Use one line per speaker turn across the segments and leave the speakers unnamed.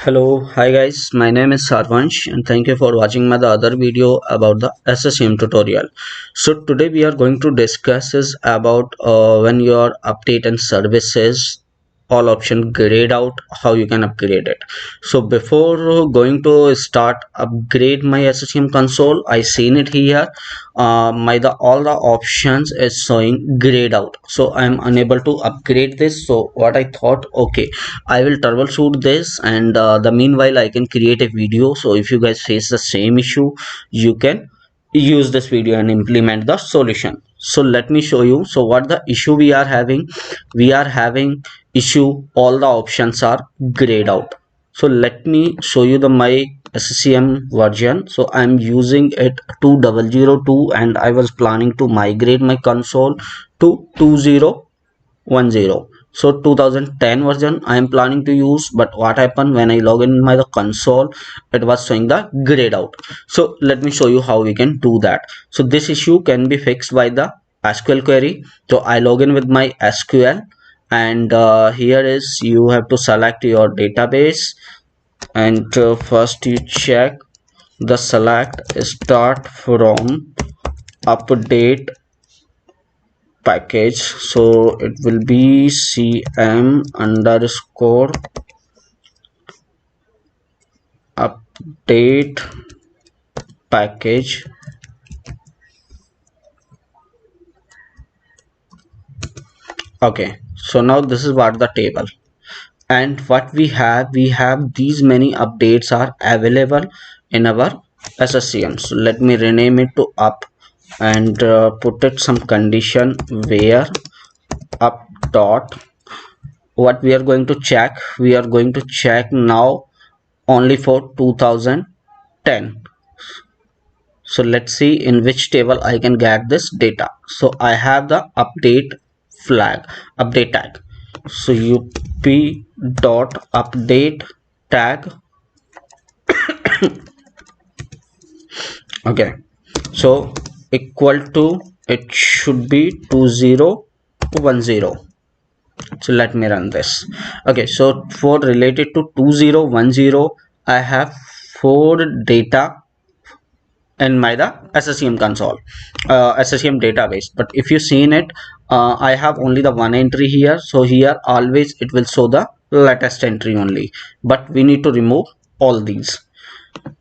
Hello, hi guys, my name is Sarvansh and thank you for watching my the other video about the SSM tutorial. So today we are going to discuss is about when your update and services all option grayed out, how you can upgrade it. So before going to start upgrade my SSM console, I seen it here. My the all the options is showing grayed out, so I am unable to upgrade this. So what I thought, okay, I will troubleshoot this, and the meanwhile I can create a video. So if you guys face the same issue, you can use this video and implement the solution. So let me show you. So what the issue we are having? We are having issue all the options are grayed out. So let me show you the my SCM version. So I'm using it 2002 and I was planning to migrate my console to 2010. So 2010 version I am planning to use, but what happened when I log in my the console, it was showing the grayed out. So let me show you how we can do that. So this issue can be fixed by the SQL query. So I log in with my SQL, and here is you have to select your database, and first you check the select start from update package. So it will be cm underscore update package. Okay, so now this is what the table, and what we have these many updates are available in our SSCM. So let me rename it to up, and put it some condition where up dot. What we are going to check, we are going to check now only for 2010. So let's see in which table I can get this data. So I have the update flag, update tag. So up dot update tag. Okay, so equal to, it should be 2010. So let me run this. Okay, so for related to 2010, I have four data in my the SSCM console, SSCM database. But if you seen it, I have only the one entry here. So here always it will show the latest entry only, but we need to remove all these.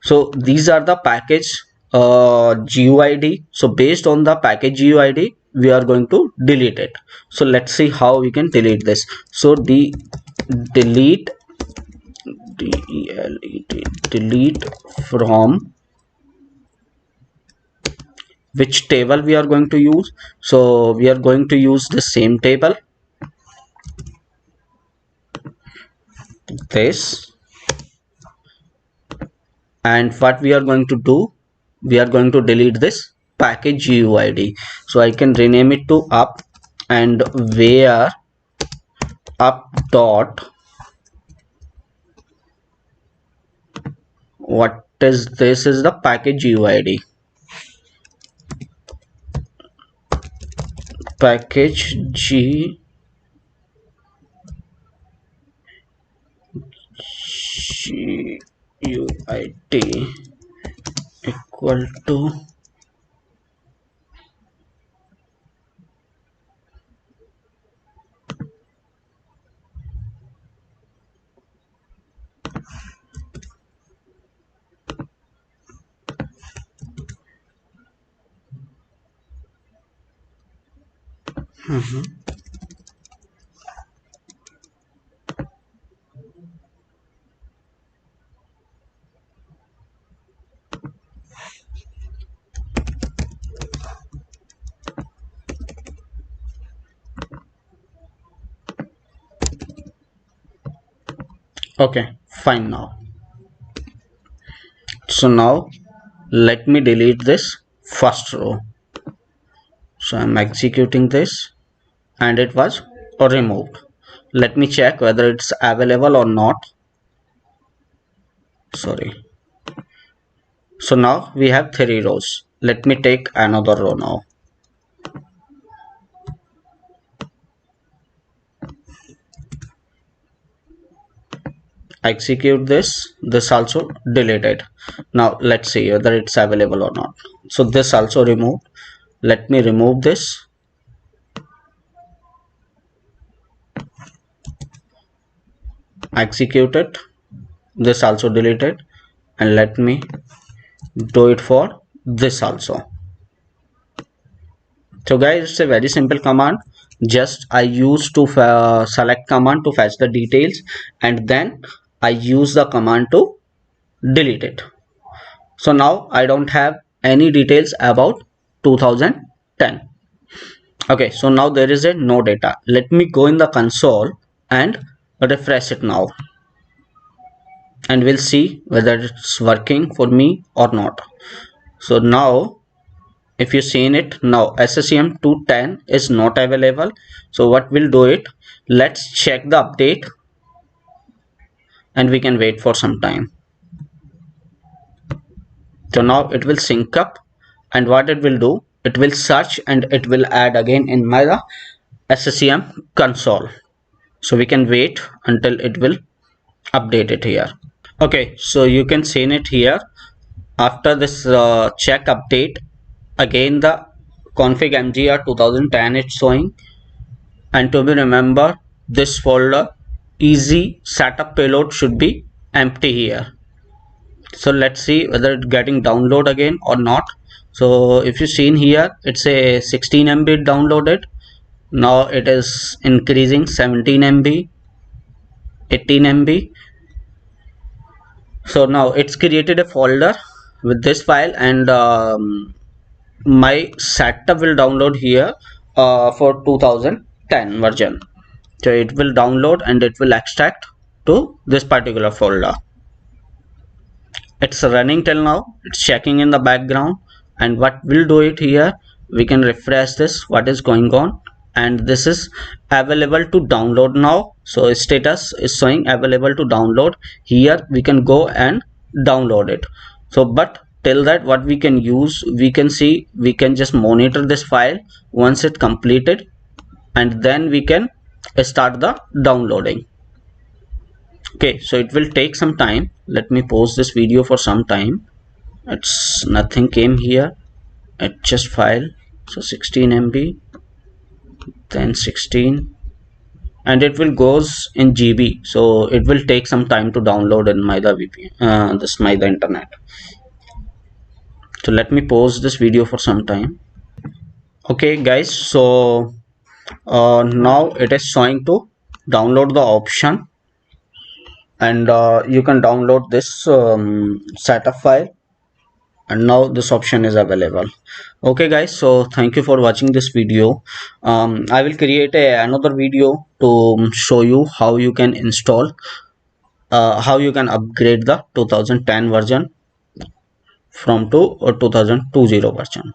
So these are the package GUID. So based on the package GUID, we are going to delete it. So let's see how we can delete this. So delete delete from which table we are going to use. So we are going to use the same table, this, and what we are going to do, we are going to delete this package GUID. So I can rename it to up, and where up dot, what is this, is the package GUID, package GUID equal to, okay, fine. Now, so now let me delete this first row. So I'm executing this, and it was removed. Let me check whether it's available or not. Sorry. So now we have three rows. Let me take another row now. execute this also deleted. Now let's see whether it's available or not. So this also removed. Let me remove this. Execute it. This also deleted, and let me do it for this also. So guys, it's a very simple command. Just I use to select command to fetch the details, and then I use the command to delete it. So now I don't have any details about 2010. Okay, so now there is a no data. Let me go in the console and refresh it now, and we'll see whether it's working for me or not. So now if you seen it, now SCCM 210 is not available. So what we'll do it, let's check the update, and we can wait for some time. So now it will sync up, and what it will do, it will search and it will add again in my SCCM console. So we can wait until it will update it here. Okay, so you can see it here. After this check update, again the config mgr 2010 is showing, and to be remember, this folder easy setup payload should be empty here. So let's see whether it's getting download again or not. So if you seen here, it's a 16 MB downloaded. Now it is increasing 17 MB, 18 MB. So now it's created a folder with this file, and my setup will download here for 2010 version. So it will download and it will extract to this particular folder. It's running till now, it's checking in the background, and what we'll do it here, we can refresh this, what is going on, and this is available to download now. So status is showing available to download. Here we can go and download it. So but till that, what we can use, we can see, we can just monitor this file once it completed, and then we can start the downloading. Okay, so it will take some time. Let me pause this video for some time. It's nothing came here. It's just file. So 16 MB, then 16, and it will goes in GB. So it will take some time to download in my the VPN, this my the internet. So let me pause this video for some time. Okay guys, so now it is showing to download the option, and you can download this setup file, and now this option is available. Okay guys, so thank you for watching this video. I will create another video to show you how you can install how you can upgrade the 2010 version from to 2020 version.